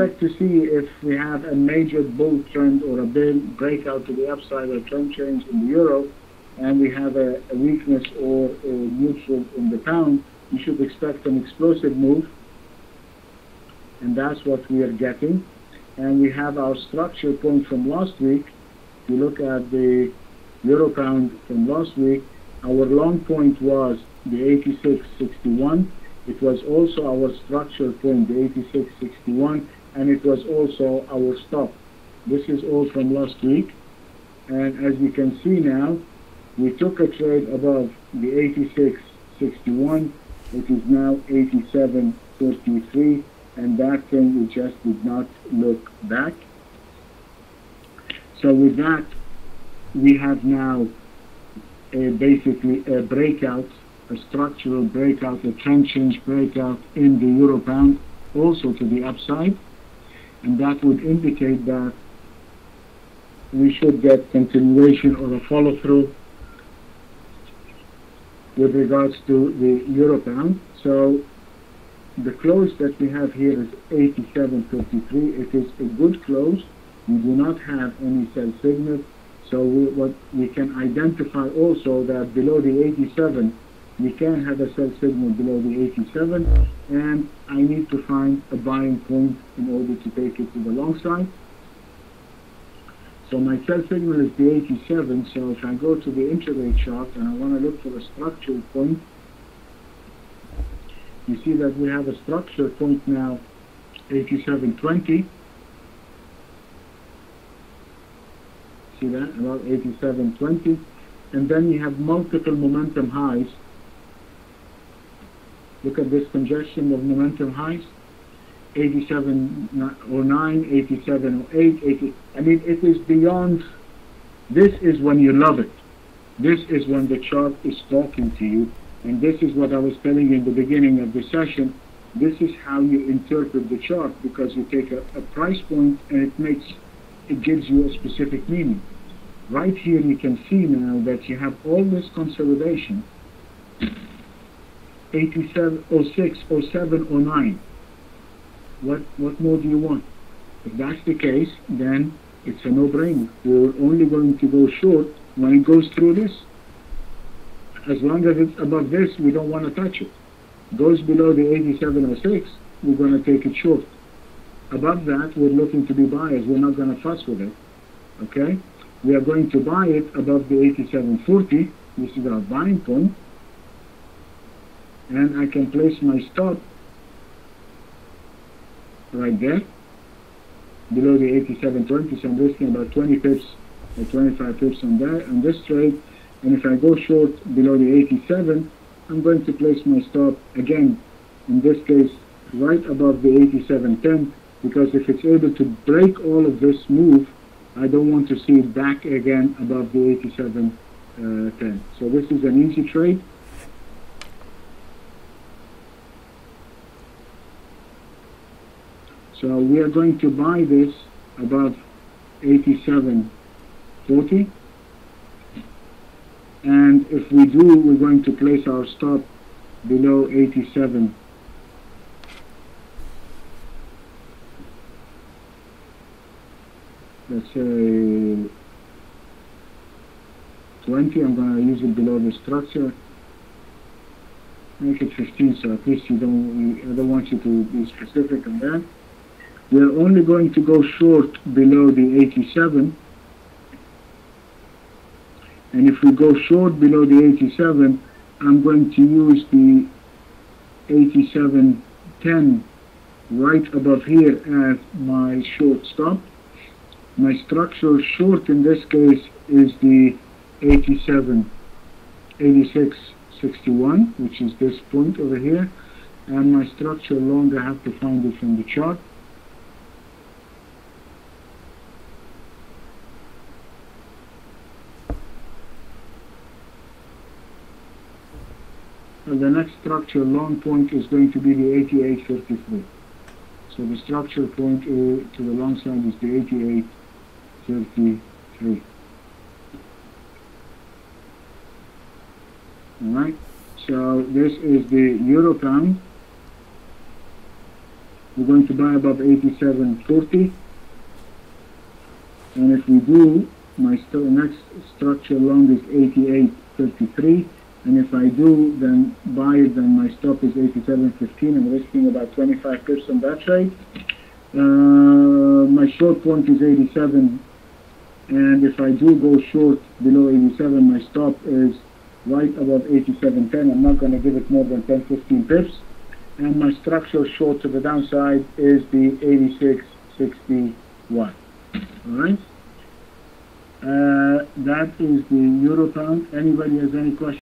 expect to see if we have a major bull trend or a big breakout to the upside or trend change in the euro, and we have a weakness or a neutral in the pound, you should expect an explosive move, and that's what we are getting. And we have our structure point from last week. If you look at the euro pound from last week, our long point was the 86.61. It was also our structure point, the 86.61, and it was also our stop. This is all from last week. And as you can see now, we took a trade above the 86.61. It is now 87.33, and that thing we just did not look back. So with that, we have now basically a breakout, a structural breakout, a trend change breakout in the euro pound, also to the upside, and that would indicate that we should get continuation or a follow through with regards to the euro pound. So the close that we have here is 87.33. It is a good close. We do not have any sell signal, so what we can identify also that below the 87 we can have a sell signal below the 87, and I need to find a buying point in order to take it to the long side. So my sell signal is the 87, so if I go to the intraday chart and I want to look for a structural point, you see that we have a structure point now, 87.20. See that? About 87.20. And then you have multiple momentum highs. Look at this congestion of momentum highs. 87.09, 87.08, 80. I mean, it is beyond. This is when you love it. This is when the chart is talking to you. And this is what I was telling you in the beginning of the session. This is how you interpret the chart, because you take a price point and it gives you a specific meaning. Right here you can see now that you have all this consolidation. 87, 06, 07, 09. What more do you want? If that's the case, then it's a no-brainer. We're only going to go short when it goes through this. As long as it's above this, we don't want to touch it. Goes below the 87.06, we're going to take it short. Above that, we're looking to be buyers. We're not going to fuss with it. Okay? We are going to buy it above the 87.40. This is our buying point. And I can place my stop right there, below the 87.20. So I'm risking about 20 pips or 25 pips on this trade. And if I go short below the 87, I'm going to place my stop again, in this case, right above the 87.10, because if it's able to break all of this move, I don't want to see it back again above the 87.10. So this is an easy trade. So we are going to buy this above 87.40. And if we do, we're going to place our stop below 87. Let's say 20. I'm going to use it below the structure. Make it 15, so at least I don't want you to be specific on that. We're only going to go short below the 87. And if we go short below the 87, I'm going to use the 87.10 right above here as my short stop. My structural short in this case is the 86.61, which is this point over here. And my structural long, I have to find it from the chart. The next structure long point is going to be the 88.33. So the structure point to the long side is the 88.33. Alright, so this is the euro pound. we're going to buy above 87.40. And if we do, my next structure long is 88.33. And if I do then buy it, then my stop is 87.15. I'm risking about 25 pips on that trade. My short point is 87. And if I do go short below 87, my stop is right above 87.10. I'm not going to give it more than 10-15 pips. And my structural short to the downside is the 86.61. Alright? That is the Euro pound. Anybody has any questions?